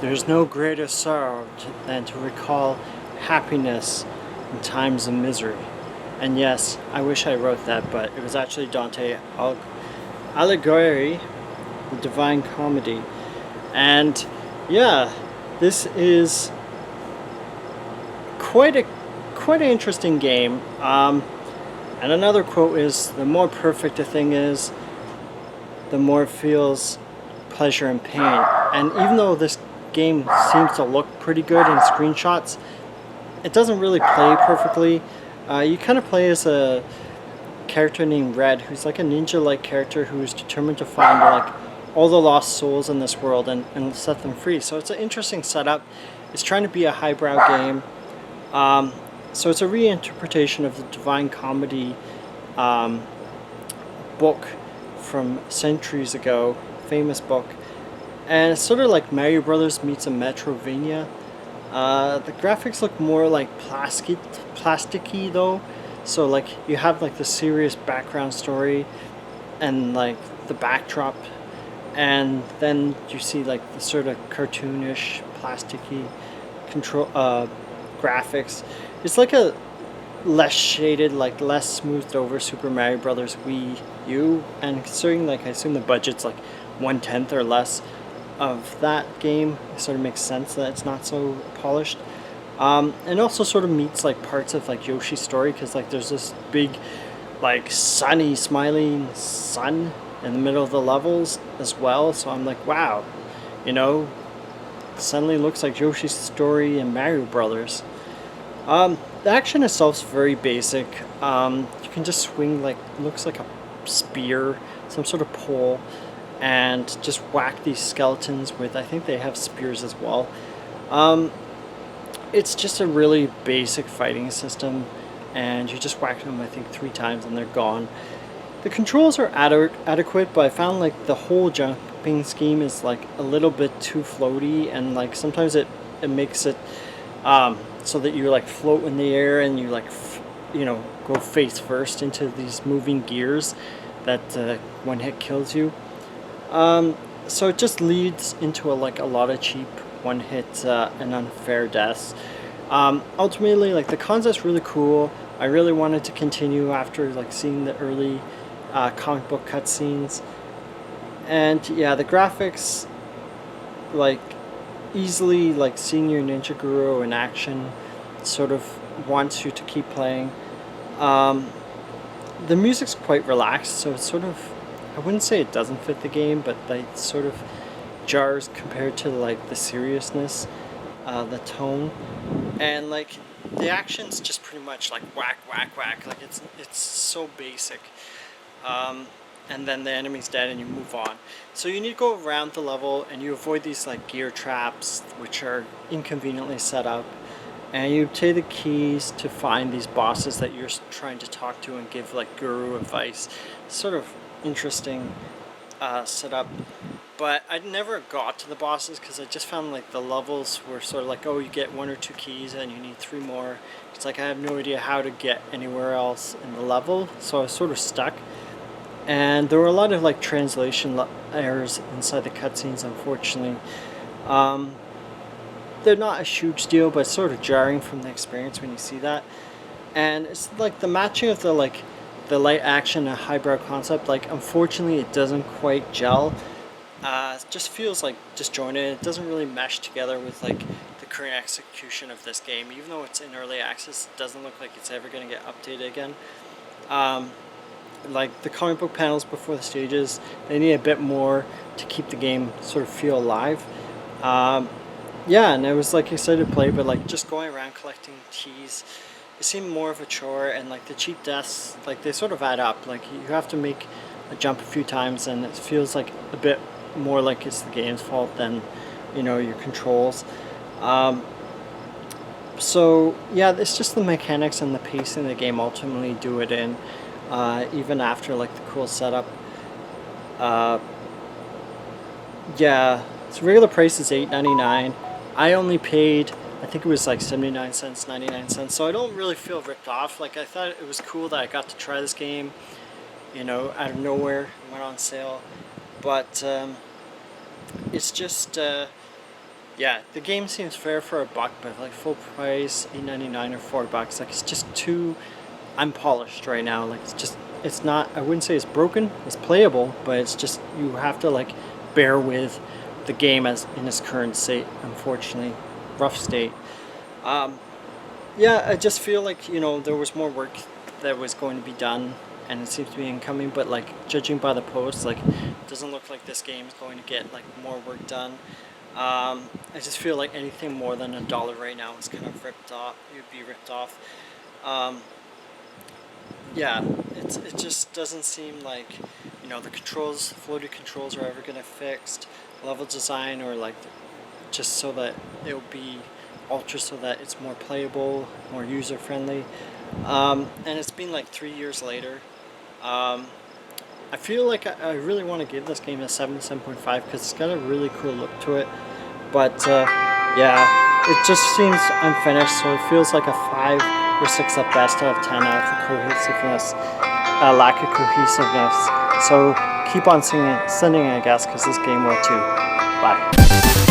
There's no greater sorrow than to recall happiness in times of misery. And yes, I wish I wrote that, but it was actually Dante Alighieri, the Divine Comedy. And yeah, this is quite a quite an interesting game. And another quote is, "The more perfect a thing is, the more it feels pleasure and pain." And even though this game seems to look pretty good in screenshots, it doesn't really play perfectly. You kind of play as a character named Red, who's like a ninja-like character who's determined to find like all the lost souls in this world and set them free. So it's an interesting setup. It's trying to be a highbrow game. So it's a reinterpretation of the Divine Comedy book from centuries ago, famous book. And it's sort of like Mario Brothers meets a Metrovania. The graphics look more like plasticky though. So like you have like the serious background story and like the backdrop, and then you see like the sort of cartoonish, plasticky control graphics. It's like a less shaded, like less smoothed over Super Mario Brothers Wii U, and considering like I assume the budget's like 1/10 or less of that game, it sort of makes sense that it's not so polished. And also sort of meets like parts of like Yoshi's story, because like there's this big like sunny smiling sun in the middle of the levels as well, so I'm like, wow, you know, suddenly looks like Yoshi's story and Mario Brothers. The action itself is very basic. You can just swing like, looks like a spear, some sort of pole, and just whack these skeletons with, I think they have spears as well. It's just a really basic fighting system, and you just whack them I think 3 times and they're gone. The controls are adequate, but I found like the whole jumping scheme is like a little bit too floaty, and like sometimes it makes it so that you like float in the air and you like go face first into these moving gears that one hit kills you. So it just leads into like a lot of cheap one hit and unfair deaths. Ultimately, like the concept's really cool. I really wanted to continue after like seeing the early comic book cutscenes, and yeah, the graphics, like easily like seeing your Ninja Guru in action sort of wants you to keep playing. The music's quite relaxed, so it's sort of, I wouldn't say it doesn't fit the game, but like sort of jars compared to like the seriousness, the tone, and like the action's just pretty much like whack whack whack, like it's so basic. And then the enemy's dead and you move on. So you need to go around the level and you avoid these like gear traps which are inconveniently set up, and you take the keys to find these bosses that you're trying to talk to and give like guru advice. Sort of interesting setup, but I never got to the bosses because I just found like the levels were sort of like, oh, you get 1 or 2 keys and you need 3 more. It's like I have no idea how to get anywhere else in the level, so I was sort of stuck. And there were a lot of like translation errors inside the cutscenes, unfortunately. They're not a huge deal, but it's sort of jarring from the experience when you see that. And it's like the matching of the like the light action and highbrow concept, like unfortunately it doesn't quite gel. It just feels like disjointed. It doesn't really mesh together with like the current execution of this game. Even though it's in early access, it doesn't look like it's ever going to get updated again. Like the comic book panels before the stages, they need a bit more to keep the game sort of feel alive. Yeah, and I was like excited to play, but like just going around collecting keys, it seemed more of a chore, and like the cheap deaths, like they sort of add up. Like you have to make a jump a few times, and it feels like a bit more like it's the game's fault than, you know, your controls. So yeah, it's just the mechanics and the pacing of the game ultimately do it in. Even after like the cool setup. Yeah, so regular price is $8.99. I only paid, I think it was like 79 cents, 99 cents, so I don't really feel ripped off. Like I thought it was cool that I got to try this game, you know, out of nowhere. It went on sale, but it's just Yeah, the game seems fair for a buck, but like full price, $8.99 or $4, like it's just too unpolished right now. Like it's not. I wouldn't say it's broken. It's playable, but it's just you have to like bear with the game as in its current state. Unfortunately, rough state. Um, yeah, I just feel like there was more work that was going to be done, and it seems to be incoming. But like judging by the posts, like it doesn't look like this game is going to get like more work done. I just feel like anything more than $1 right now is kind of ripped off. You'd be ripped off. Um, yeah, it just doesn't seem like the controls, floaty controls, are ever gonna fixed. Level design, or like just so that it'll be ultra, so that it's more playable, more user friendly. And it's been like 3 years later. Um, I feel like I really want to give this game a 7.5 because it's got a really cool look to it. But yeah, it just seems unfinished, so it feels like a 5 or 6 at best out of 10 out of the cohesiveness, lack of cohesiveness. So keep on sending, I guess, because this game will too. Bye.